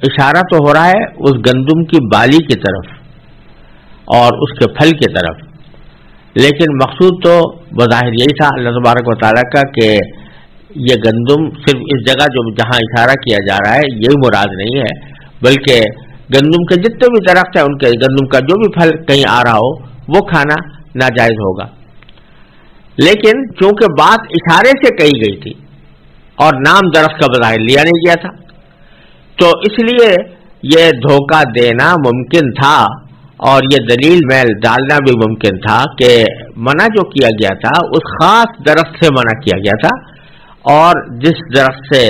اشارہ تو ہو رہا ہے اس گندم کی بالی کی طرف اور اس کے پھل کی طرف، لیکن مقصود تو بظاہر یہی تھا اللہ تبارک و تعالیٰ کا کہ یہ گندم صرف اس جگہ جو جہاں اشارہ کیا جا رہا ہے یہی مراد نہیں ہے، بلکہ گندم کے جتنے بھی درخت ہیں ان کے گندم کا جو بھی پھل کہیں آ رہا ہو وہ کھانا ناجائز ہوگا۔ لیکن چونکہ بات اشارے سے کہی گئی تھی اور نام درخت کا بظاہر لیا نہیں گیا تھا، تو اس لیے یہ دھوکہ دینا ممکن تھا اور یہ دلیل میں ڈالنا بھی ممکن تھا کہ منع جو کیا گیا تھا اس خاص درخت سے منع کیا گیا تھا، اور جس درخت سے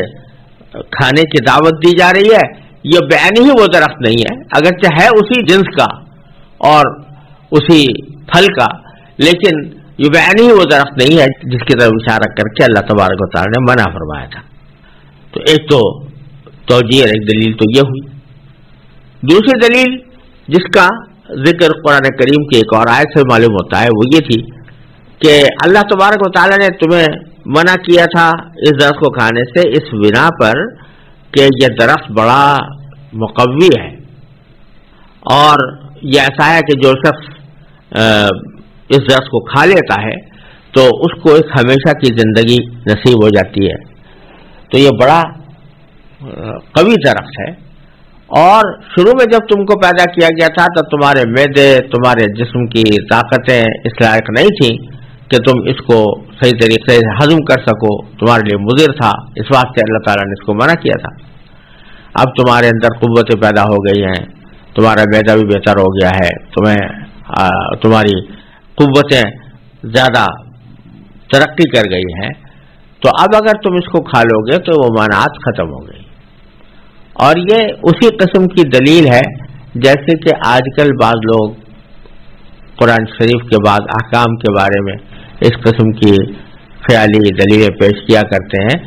کھانے کی دعوت دی جا رہی ہے یہ بعین ہی وہ درخت نہیں ہے، اگرچہ ہے اسی جنس کا اور اسی پھل کا، لیکن یہ بعین ہی وہ درخت نہیں ہے جس کی طرف اشارہ کر کے اللہ تبارک و تعالیٰ نے منع فرمایا تھا۔ تو ایک تو توجیہ ایک دلیل تو یہ ہوئی۔ دوسری دلیل جس کا ذکر قرآن کریم کی ایک اور آیت سے معلوم ہوتا ہے وہ یہ تھی کہ اللہ تبارک و تعالیٰ نے تمہیں منع کیا تھا اس درخت کو کھانے سے اس بنا پر کہ یہ درخت بڑا مقوی ہے، اور یہ ایسا ہے کہ جو شخص اس درخت کو کھا لیتا ہے تو اس کو ایک ہمیشہ کی زندگی نصیب ہو جاتی ہے۔ تو یہ بڑا قوی درخت ہے، اور شروع میں جب تم کو پیدا کیا گیا تھا تو تمہارے معدے، تمہارے جسم کی طاقتیں اس لائق نہیں تھیں کہ تم اس کو صحیح طریقے سے ہضم کر سکو، تمہارے لیے مضر تھا، اس واسطے اللہ تعالیٰ نے اس کو منع کیا تھا۔ اب تمہارے اندر قوتیں پیدا ہو گئی ہیں، تمہارا معدہ بھی بہتر ہو گیا ہے، تمہاری قوتیں زیادہ ترقی کر گئی ہیں، تو اب اگر تم اس کو کھا لو گے تو وہ مانعات ختم ہو گئی۔ اور یہ اسی قسم کی دلیل ہے جیسے کہ آج کل بعض لوگ قرآن شریف کے بعض احکام کے بارے میں اس قسم کی خیالی دلیلیں پیش کیا کرتے ہیں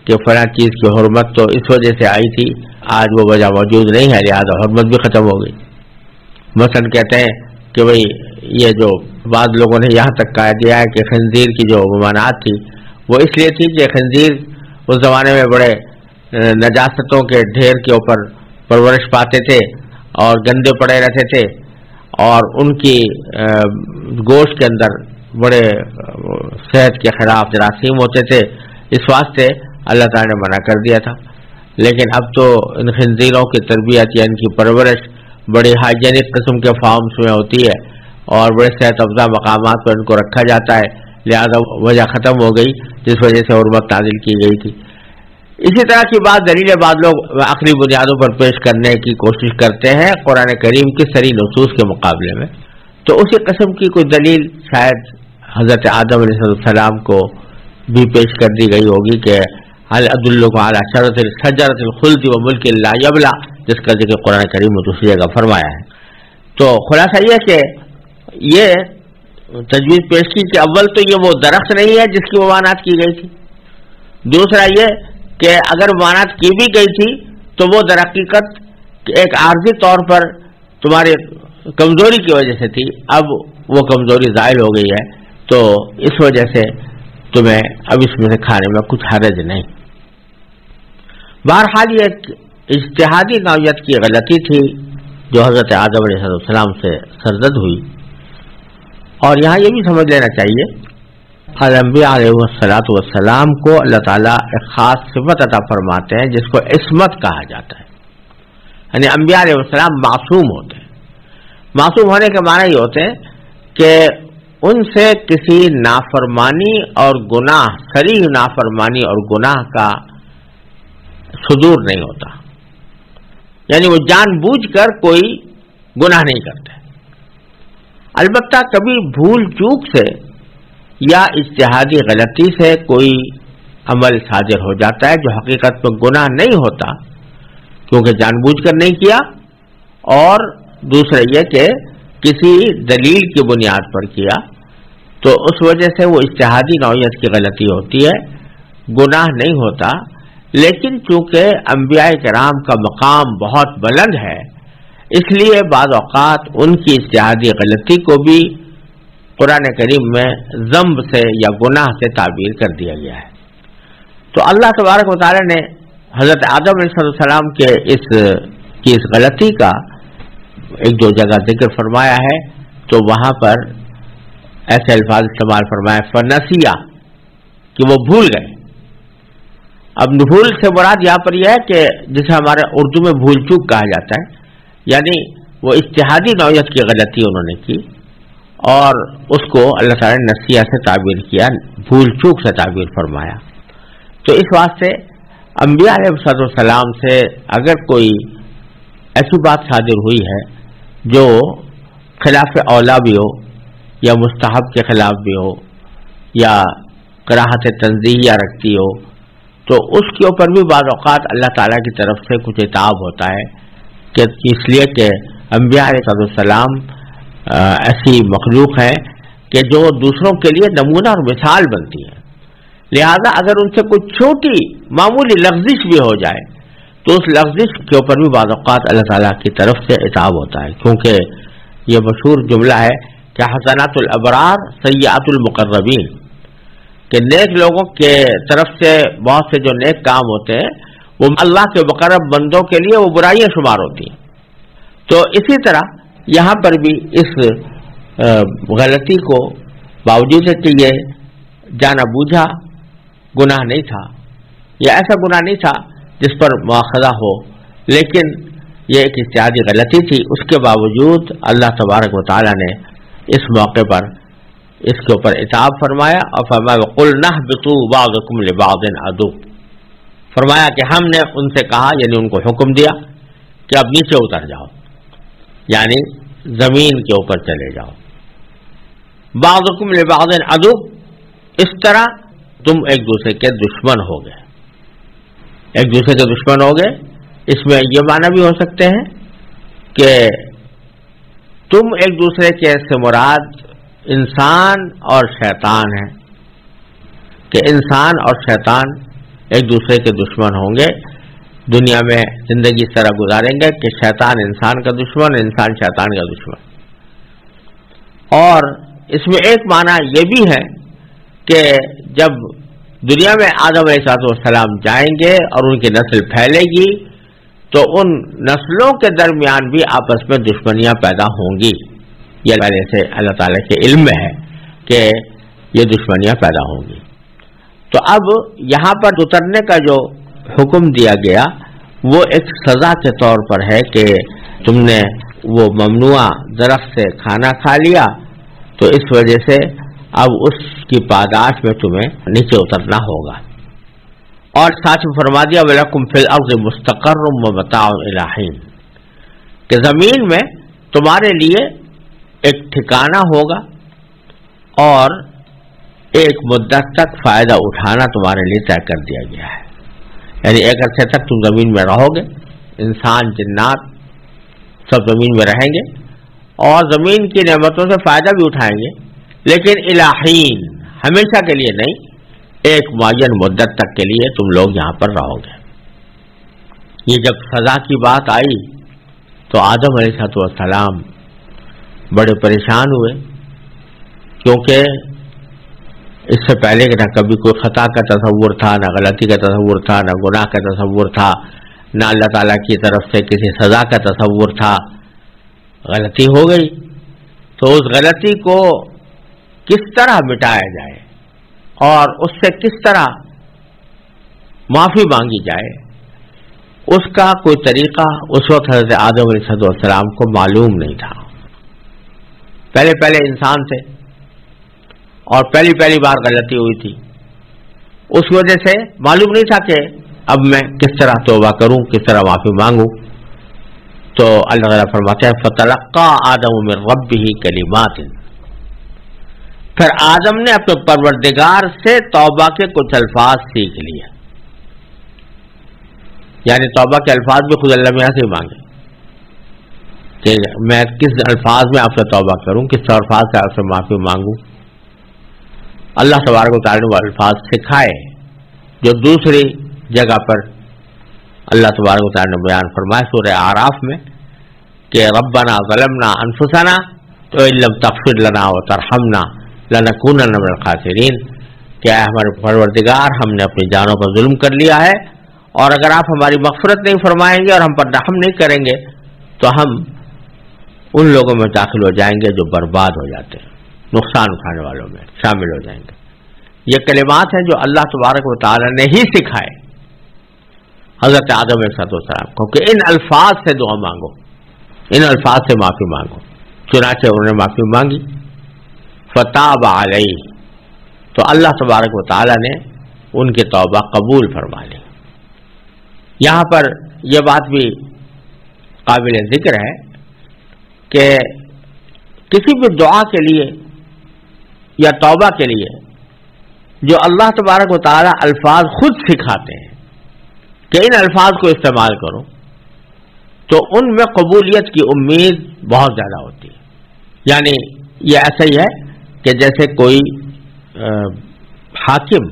کہ فلاں چیز کی حرمت تو اس وجہ سے آئی تھی، آج وہ وجہ موجود نہیں ہے لہذا حرمت بھی ختم ہو گئی۔ مثلا کہتے ہیں کہ بھئی یہ جو بعض لوگوں نے یہاں تک کہہ دیا ہے کہ خنزیر کی جو ممانعات تھی وہ اس لیے تھی کہ خنزیر اس زمانے میں بڑے نجاستوں کے ڈھیر کے اوپر پرورش پاتے تھے اور گندے پڑے رہتے تھے، اور ان کی گوشت کے اندر بڑے صحت کے خلاف جراثیم ہوتے تھے، اس واسطے اللہ تعالیٰ نے منع کر دیا تھا۔ لیکن اب تو ان خنزیروں کی تربیت یا ان کی پرورش بڑی ہائیجینک قسم کے فارمز میں ہوتی ہے اور بڑے صحت افزا مقامات پر ان کو رکھا جاتا ہے، لہذا وجہ ختم ہو گئی جس وجہ سے حرمت نازل کی گئی تھی۔ اسی طرح کی بات دلیلیں بعض لوگ عقلی بنیادوں پر پیش کرنے کی کوشش کرتے ہیں قرآن کریم کی صریح نصوص کے مقابلے میں، تو اسی قسم کی کوئی دلیل شاید حضرت آدم علیہ السلام کو بھی پیش کر دی گئی ہوگی کہ هل ادلکم علی شجرۃ الخلد وملک لا یبلی، جس کا ذکر قرآن کریم میں دوسری جگہ فرمایا ہے۔ تو خلاصہ یہ کہ یہ تجویز پیش کی کہ اول تو یہ وہ درخت نہیں ہے جس کی ممانعت کی گئی تھی، دوسرا یہ کہ اگر ممانعت کی بھی گئی تھی تو وہ در حقیقت ایک عارضی طور پر تمہاری کمزوری کی وجہ سے تھی، اب وہ کمزوری زائل ہو گئی ہے تو اس وجہ سے تمہیں اب اس میں سے کھانے میں کچھ حرج نہیں۔ بہرحال یہ ایک اجتہادی نوعیت کی غلطی تھی جو حضرت آدم علیہ السلام سے سرزد ہوئی، اور یہاں یہ بھی سمجھ لینا چاہیے انبیاء علیہ السلام کو اللہ تعالیٰ ایک خاص صفت عطا فرماتے ہیں جس کو عصمت کہا جاتا ہے، یعنی انبیاء علیہ السلام معصوم ہوتے ہیں۔ معصوم ہونے کے معنی یہ ہوتے ہیں کہ ان سے کسی نافرمانی اور گناہ، صریح نافرمانی اور گناہ کا صدور نہیں ہوتا، یعنی وہ جان بوجھ کر کوئی گناہ نہیں کرتے۔ البتہ کبھی بھول چوک سے یا اجتہادی غلطی سے کوئی عمل صادر ہو جاتا ہے جو حقیقت میں گناہ نہیں ہوتا کیونکہ جان بوجھ کر نہیں کیا، اور دوسرا یہ کہ کسی دلیل کی بنیاد پر کیا، تو اس وجہ سے وہ اجتہادی نوعیت کی غلطی ہوتی ہے، گناہ نہیں ہوتا۔ لیکن چونکہ انبیاء کرام کا مقام بہت بلند ہے، اس لیے بعض اوقات ان کی اجتہادی غلطی کو بھی قرآن کریم میں ذنب سے یا گناہ سے تعبیر کر دیا گیا ہے۔ تو اللہ تبارک و تعالی نے حضرت آدم علیہ السلام کے اس غلطی کا ایک دو جگہ ذکر فرمایا ہے، تو وہاں پر ایسے الفاظ استعمال فرمایا فنسیا، کہ وہ بھول گئے۔ اب بھول سے مراد یہاں پر یہ ہے کہ جسے ہمارے اردو میں بھول چوک کہا جاتا ہے، یعنی وہ اجتہادی نوعیت کی غلطی انہوں نے کی اور اس کو اللہ تعالیٰ نے نسیہ سے تعبیر کیا، بھول چوک سے تعبیر فرمایا۔ تو اس واسطے انبیاء علیہ السلام سے اگر کوئی ایسی بات صادر ہوئی ہے جو خلاف اولا بھی ہو یا مستحب کے خلاف بھی ہو یا کراہت تنزیہیہ رکھتی ہو، تو اس کے اوپر بھی بعض اوقات اللہ تعالیٰ کی طرف سے کچھ عتاب ہوتا ہے، کہ اس لیے کہ انبیاء علیہ السلام ایسی مخلوق ہے کہ جو دوسروں کے لیے نمونہ اور مثال بنتی ہے، لہذا اگر ان سے کچھ چھوٹی معمولی لغزش بھی ہو جائے تو اس لغزش کے اوپر بھی بعض اوقات اللہ تعالیٰ کی طرف سے عتاب ہوتا ہے، کیونکہ یہ مشہور جملہ ہے کہ حسنات الابرار سیئات المقربین، کہ نیک لوگوں کے طرف سے بہت سے جو نیک کام ہوتے ہیں وہ اللہ کے مقرب بندوں کے لیے وہ برائیاں شمار ہوتی ہیں۔ تو اسی طرح یہاں پر بھی اس غلطی کو باوجود کہ یہ جانا بوجھا گناہ نہیں تھا یا ایسا گناہ نہیں تھا جس پر مواخذہ ہو، لیکن یہ ایک اجتہادی غلطی تھی، اس کے باوجود اللہ تبارک و تعالی نے اس موقع پر اس کے اوپر عتاب فرمایا، اور فرمایا وَقُلْنَا اهْبِطُوا بَعْضُكُمْ لِبَعْضٍ عَدُوٌّ، فرمایا کہ ہم نے ان سے کہا، یعنی ان کو حکم دیا کہ اب نیچے اتر جاؤ، یعنی زمین کے اوپر چلے جاؤ۔ بَعْضُكُمْ لِبَعْضٍ عَدُوٌّ، اس طرح تم ایک دوسرے کے دشمن ہو گئے، ایک دوسرے کے دشمن ہو گئے۔ اس میں یہ معنی بھی ہو سکتے ہیں کہ تم ایک دوسرے کے سے مراد انسان اور شیطان ہے، کہ انسان اور شیطان ایک دوسرے کے دشمن ہوں گے، دنیا میں زندگی اس طرح گزاریں گے کہ شیطان انسان کا دشمن، انسان شیطان کا دشمن۔ اور اس میں ایک معنی یہ بھی ہے کہ جب دنیا میں آدم علیہ السلام جائیں گے اور ان کی نسل پھیلے گی تو ان نسلوں کے درمیان بھی آپس میں دشمنیاں پیدا ہوں گی، یہ پہلے سے اللہ تعالیٰ کے علم میں ہے کہ یہ دشمنیاں پیدا ہوں گی۔ تو اب یہاں پر اترنے کا جو حکم دیا گیا وہ ایک سزا کے طور پر ہے کہ تم نے وہ ممنوع درخت سے کھانا کھا لیا، تو اس وجہ سے اب اس کی پاداش میں تمہیں نیچے اترنا ہوگا۔ اور ساتھ میں فرما دیا وَلَكُمْ فِي الْأَرْضِ مُسْتَقَرٌّ وَمَتَاعٌ إِلَىٰ حِينٍ، کہ زمین میں تمہارے لیے ایک ٹھکانہ ہوگا اور ایک مدت تک فائدہ اٹھانا تمہارے لیے طے کر دیا گیا ہے، یعنی ایک عرصے تک تم زمین میں رہو گے، انسان جنات سب زمین میں رہیں گے اور زمین کی نعمتوں سے فائدہ بھی اٹھائیں گے، لیکن الہین ہمیشہ کے لیے نہیں، ایک معین مدت تک کے لیے تم لوگ یہاں پر رہو گے۔ یہ جب سزا کی بات آئی تو آدم علیہ السلام بڑے پریشان ہوئے، کیونکہ اس سے پہلے نہ کبھی کوئی خطا کا تصور تھا، نہ غلطی کا تصور تھا، نہ گناہ کا تصور تھا، نہ اللہ تعالیٰ کی طرف سے کسی سزا کا تصور تھا۔ غلطی ہو گئی تو اس غلطی کو کس طرح مٹایا جائے اور اس سے کس طرح معافی مانگی جائے، اس کا کوئی طریقہ اس وقت حضرت آدم علیہ السلام کو معلوم نہیں تھا۔ پہلے انسان تھے اور پہلی بار غلطی ہوئی تھی، اس وجہ سے معلوم نہیں تھا کہ اب میں کس طرح توبہ کروں، کس طرح معافی مانگوں۔ تو اللہ تعالیٰ فرماتے ہیں فَتَلَقَّىٰ آدَمُ مِن رَبِّهِ كَلِمَاتٍ، پھر آدم نے اپنے پروردگار سے توبہ کے کچھ الفاظ سیکھ لیے، یعنی توبہ کے الفاظ بھی خود اللہ میاں سے مانگے کہ میں کس الفاظ میں آپ سے توبہ کروں، کس الفاظ سے آپ سے معافی مانگوں۔ اللہ تبارک و تعالیٰ نے وہ الفاظ سکھائے جو دوسری جگہ پر اللہ تبارک و تعالیٰ نے بیان فرمایا سورہ اعراف میں کہ ربنا ظلمنا انفسنا وان لم تغفر لنا وترحمنا لنکونن من الخاسرین، کہ اے ہمارے پروردگار ہم نے اپنی جانوں پر ظلم کر لیا ہے، اور اگر آپ ہماری مغفرت نہیں فرمائیں گے اور ہم پر رحم نہیں کریں گے تو ہم ان لوگوں میں داخل ہو جائیں گے جو برباد ہو جاتے ہیں، نقصان اٹھانے والوں میں شامل ہو جائیں گے۔ یہ کلمات ہیں جو اللہ تبارک و تعالی نے ہی سکھائے حضرت آدم علیہ السلام کو کہ ان الفاظ سے دعا مانگو، ان الفاظ سے معافی مانگو۔ چنانچہ انہوں نے معافی مانگی، فتاب علیہ، تو اللہ تبارک و تعالی نے ان کی توبہ قبول فرما لی۔ یہاں پر یہ بات بھی قابل ذکر ہے کہ کسی بھی دعا کے لیے یا توبہ کے لیے جو اللہ تبارک و تعالی الفاظ خود سکھاتے ہیں کہ ان الفاظ کو استعمال کرو، تو ان میں قبولیت کی امید بہت زیادہ ہوتی ہے۔ یعنی یہ ایسا ہی ہے کہ جیسے کوئی حاکم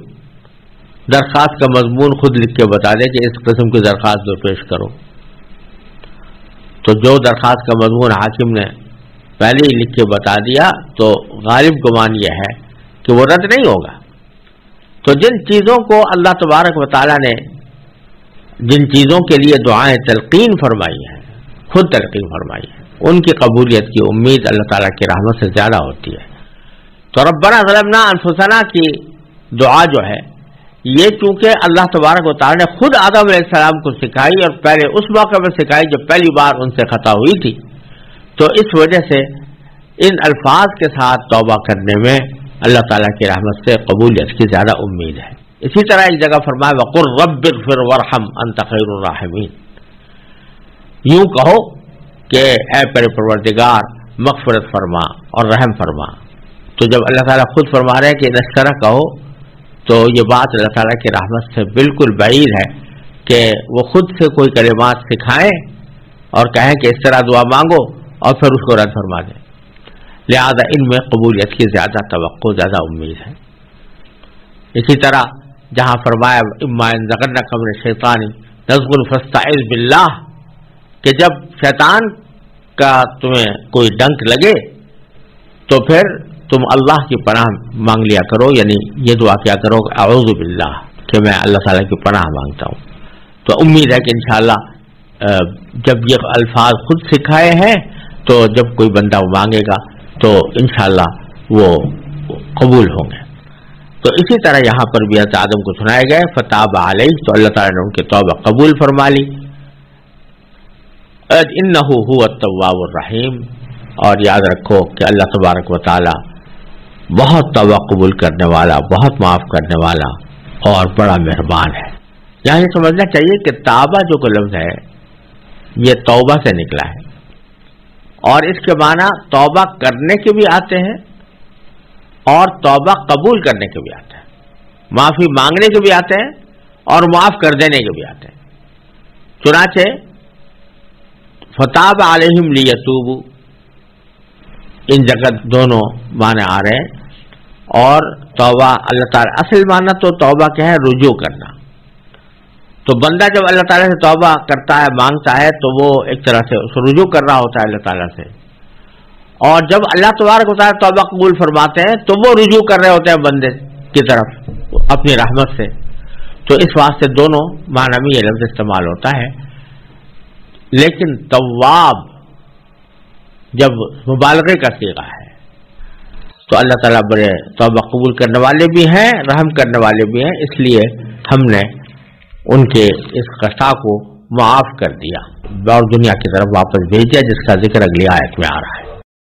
درخواست کا مضمون خود لکھ کے بتا دے کہ اس قسم کی درخواست جو پیش کرو، تو جو درخواست کا مضمون حاکم نے پہلے ہی لکھ کے بتا دیا تو غالب گمان یہ ہے کہ وہ رد نہیں ہوگا۔ تو جن چیزوں کو اللہ تبارک و تعالیٰ نے جن چیزوں کے لیے دعائیں تلقین فرمائی ہیں، خود تلقین فرمائی ہے، ان کی قبولیت کی امید اللہ تعالیٰ کی رحمت سے زیادہ ہوتی ہے۔ تو ربنا ظلمنا انفسنا کی دعا جو ہے یہ چونکہ اللہ تبارک و تعالیٰ نے خود آدم علیہ السلام کو سکھائی اور پہلے اس موقع میں سکھائی جب پہلی بار ان سے خطا ہوئی تھی، تو اس وجہ سے ان الفاظ کے ساتھ توبہ کرنے میں اللہ تعالیٰ کی رحمت سے قبولیت کی زیادہ امید ہے۔ اسی طرح ایک جگہ فرمایا وَقُلْ رَبِّ اغْفِرْ وَارْحَمْ أَنْتَ خَيْرُ الرَّاحِمِينَ، یوں کہو کہ اے پروردگار مغفرت فرما اور رحم فرما۔ تو جب اللہ تعالیٰ خود فرما رہے ہیں کہ اس طرح کہو، تو یہ بات اللہ تعالیٰ کی رحمت سے بالکل بعید ہے کہ وہ خود سے کوئی کلمات سکھائیں اور کہیں کہ اس طرح دعا مانگو اور پھر اس کو رد فرما دیں۔ لہذا ان میں قبولیت کی زیادہ توقع، زیادہ امید ہے۔ اسی طرح جہاں فرمایا اما ينزغنك من الشیطان نزغ فاستعذ باللہ، کہ جب شیطان کا تمہیں کوئی ڈنک لگے تو پھر تم اللہ کی پناہ مانگ لیا کرو، یعنی یہ دعا کیا کرو کہ اعوذ باللہ، کہ میں اللہ تعالیٰ کی پناہ مانگتا ہوں۔ تو امید ہے کہ انشاءاللہ جب یہ الفاظ خود سکھائے ہیں تو جب کوئی بندہ مانگے گا تو انشاءاللہ وہ قبول ہوں گے۔ تو اسی طرح یہاں پر بھی حضرت آدم کو سنائے گئے فتاب علیہ، تو اللہ تعالیٰ نے ان کی توبہ قبول فرما لی۔ انہ هو التواب الرحیم، اور یاد رکھو کہ اللہ تبارک و تعالی بہت توبہ قبول کرنے والا، بہت معاف کرنے والا اور بڑا مہربان ہے۔ یہاں یہ سمجھنا چاہیے کہ توبہ جو کو لفظ ہے یہ توبہ سے نکلا ہے، اور اس کے معنی توبہ کرنے کے بھی آتے ہیں اور توبہ قبول کرنے کے بھی آتے ہیں، معافی مانگنے کے بھی آتے ہیں اور معاف کر دینے کے بھی آتے ہیں۔ چنانچہ فتاب علیہم لیتوبوا، ان جگہ دونوں معنی آ رہے ہیں اور توبہ اللہ تعالیٰ اصل معنی تو توبہ کیا ہے؟ رجوع کرنا. تو بندہ جب اللہ تعالیٰ سے توبہ کرتا ہے، مانگتا ہے، تو وہ ایک طرح سے اس رجوع کر رہا ہوتا ہے اللہ تعالیٰ سے. اور جب اللہ تبارک و تعالیٰ توبہ قبول فرماتے ہیں تو وہ رجوع کر رہے ہوتے ہیں بندے کی طرف اپنی رحمت سے. تو اس واسطے دونوں معنی میں یہ لفظ استعمال ہوتا ہے. لیکن تواب جب مبالغے کا صیغہ ہے تو اللہ تعالیٰ بڑے توبہ قبول کرنے والے بھی ہیں، رحم کرنے والے بھی ہیں، اس لیے ہم نے ان کے اس خطا کو معاف کر دیا اور دنیا کی طرف واپس بھیج دیا، جس کا ذکر اگلی آیت میں آ رہا ہے.